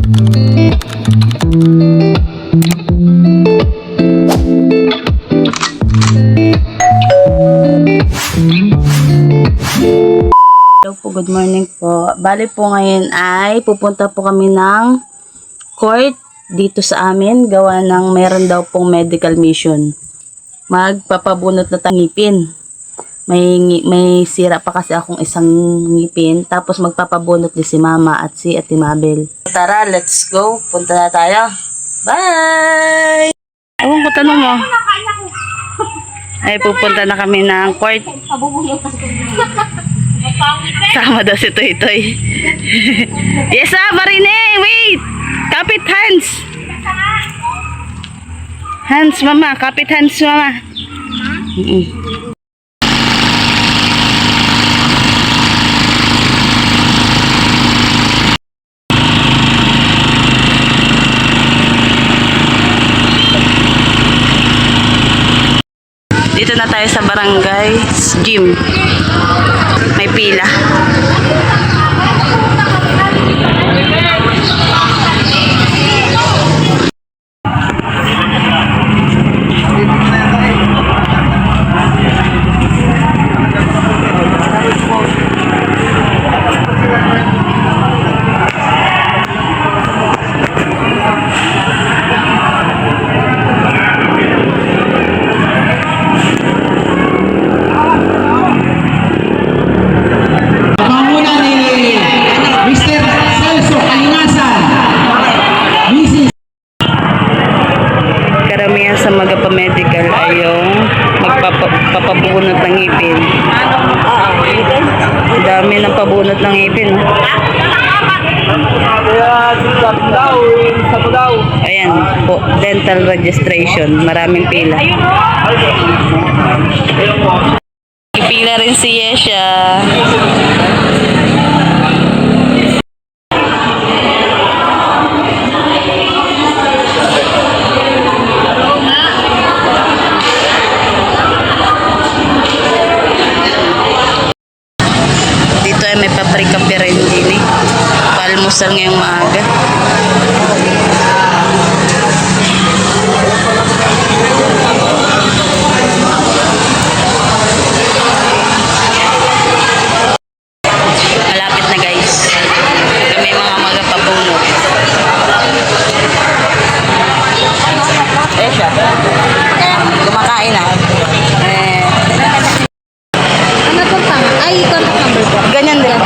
Hello po, good morning po. Bali po ngayon ay pupunta po kami ng court dito sa amin. Gawa ng meron daw pong medical mission. Magpapabunot na ngipin. May sira pa kasi akong isang ngipin. Tapos magpapabunot din si Mama at si Ate Mabel. Tara, let's go. Punta na tayo. Bye! Ewan ko, tanong mo. Ay, pupunta na kami ng court. Sama daw si Toy Toy. Yes, Marine, wait! Kapit hands! Hands, Mama. Kapit hands, Mama. Dito na tayo sa barangay gym. May pila. Karamihan sa magpapamedical ay yung magpapabunot ng ngipin. Dami ng pabunot ng ngipin. Ayan po, dental registration. Maraming pila. Pila rin si Yesha. May paprika pa rin din eh. Palmusal ngayong maaga. Malapit na guys. Kami mga magpapabunot. Eh siya. Kumakain na. Ano po tama? Ay, contact number po. Ganyan din.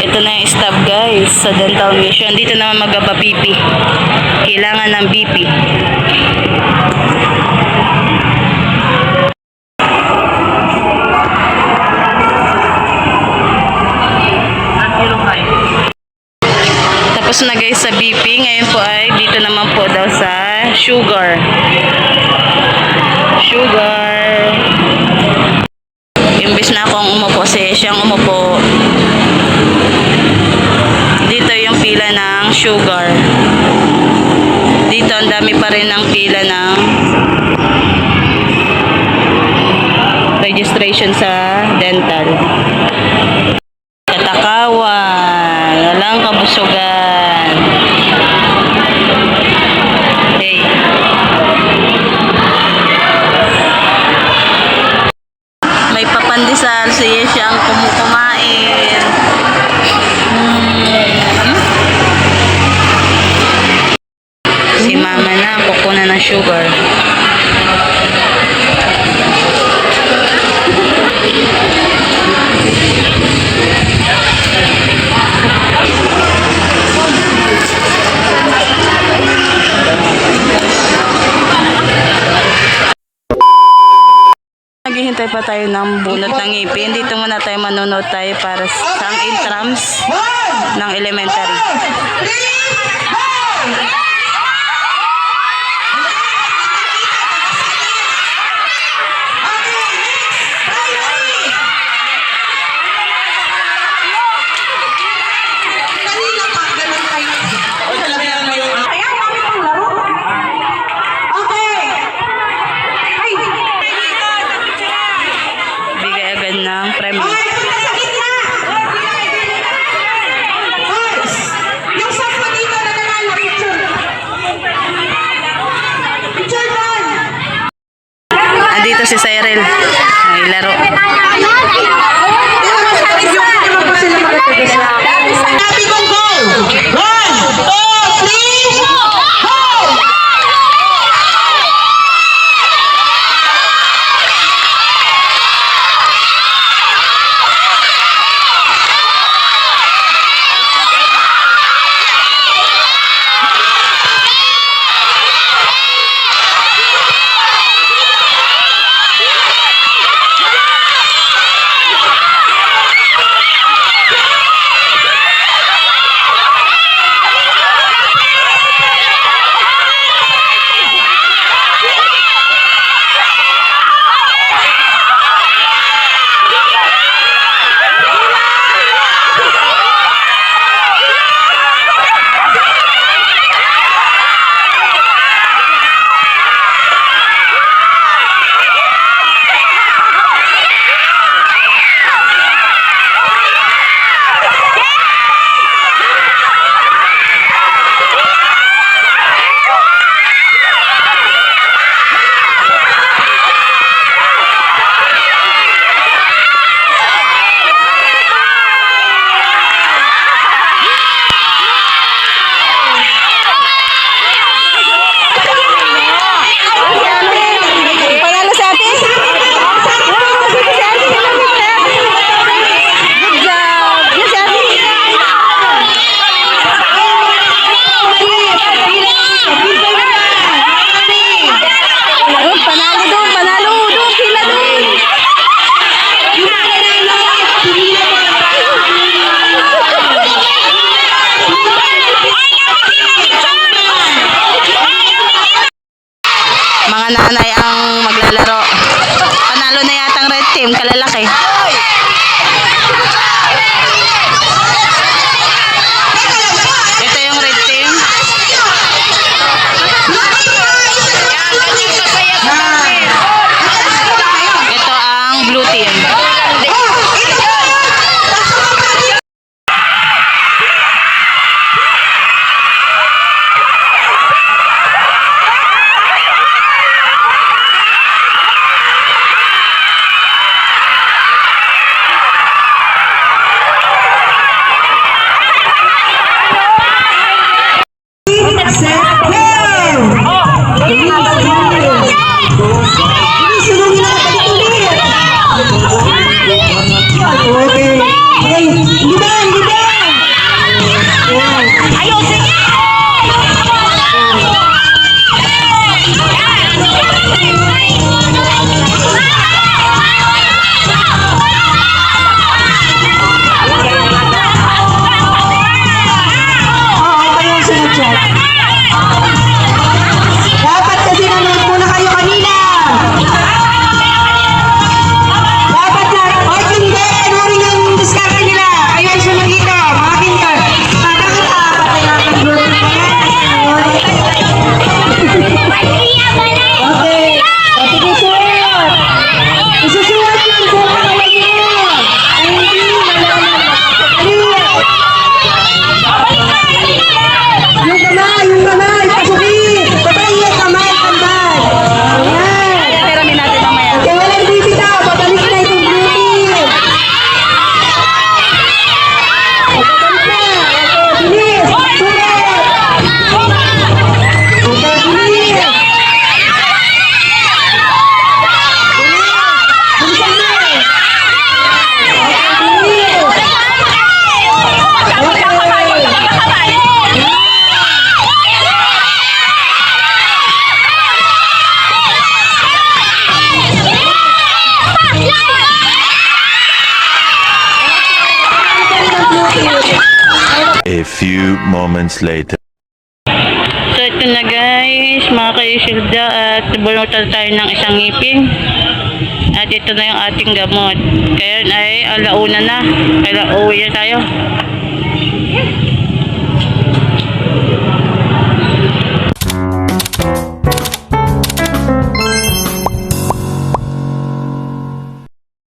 Ito na yung stop guys sa dental mission. Dito naman magpa-BP. Kailangan ng BP. Tapos na guys sa BP. Ngayon po ay dito naman po daw sa sugar. Imbis na akong umupo, siyang umupo. Dito yung pila ng sugar. Dito ang dami pa rin ng pila ng registration sa dental. Katakawan, walang kabusugan. Okay. May papandisal siya siyang kumukumain. Si Mama na kukunan ng sugar. Naghihintay pa tayo ng bunot ng ngipin. Dito muna tayo manonood tayo para sa intrams ng elementary. M. Andito si Cyril. May laro. Happy kong goal! 1, 2, 3, go! Panalo si ate? Good job! Yes, si ate! Oh, panalo doon! Panalo doon! Sila doon! Mga nanay ang maglalaro. Panalo na yata ang red team, kalalaki. Ito yung red team. Ito ang blue team. Dapat kasi nanood muna kayo kanina. Dapat na. O, hindi. Ano rin yung diskarte nila? Kayo ay sunod dito. Mga kintar. Bakit nakapagluto pa yan? Okay. Pati isusulat. Isusulat lang kung ano yun. Hindi. Yung kamay. Pasukin. Patay yung kamay. Tambal. Ayan. Tiramin natin mamaya. Okay, walang bibitaw. Babalik na itong blue team. Babalik na. Okay, bilis. Sulat. Okay, bilis. Bilisan mo. A few moments later. So ito na guys, mga kaisilda, at bunutan tayo ng isang ngipin. At ito na yung ating gamot. Kaya ay alauna na. Kaya uwi na tayo.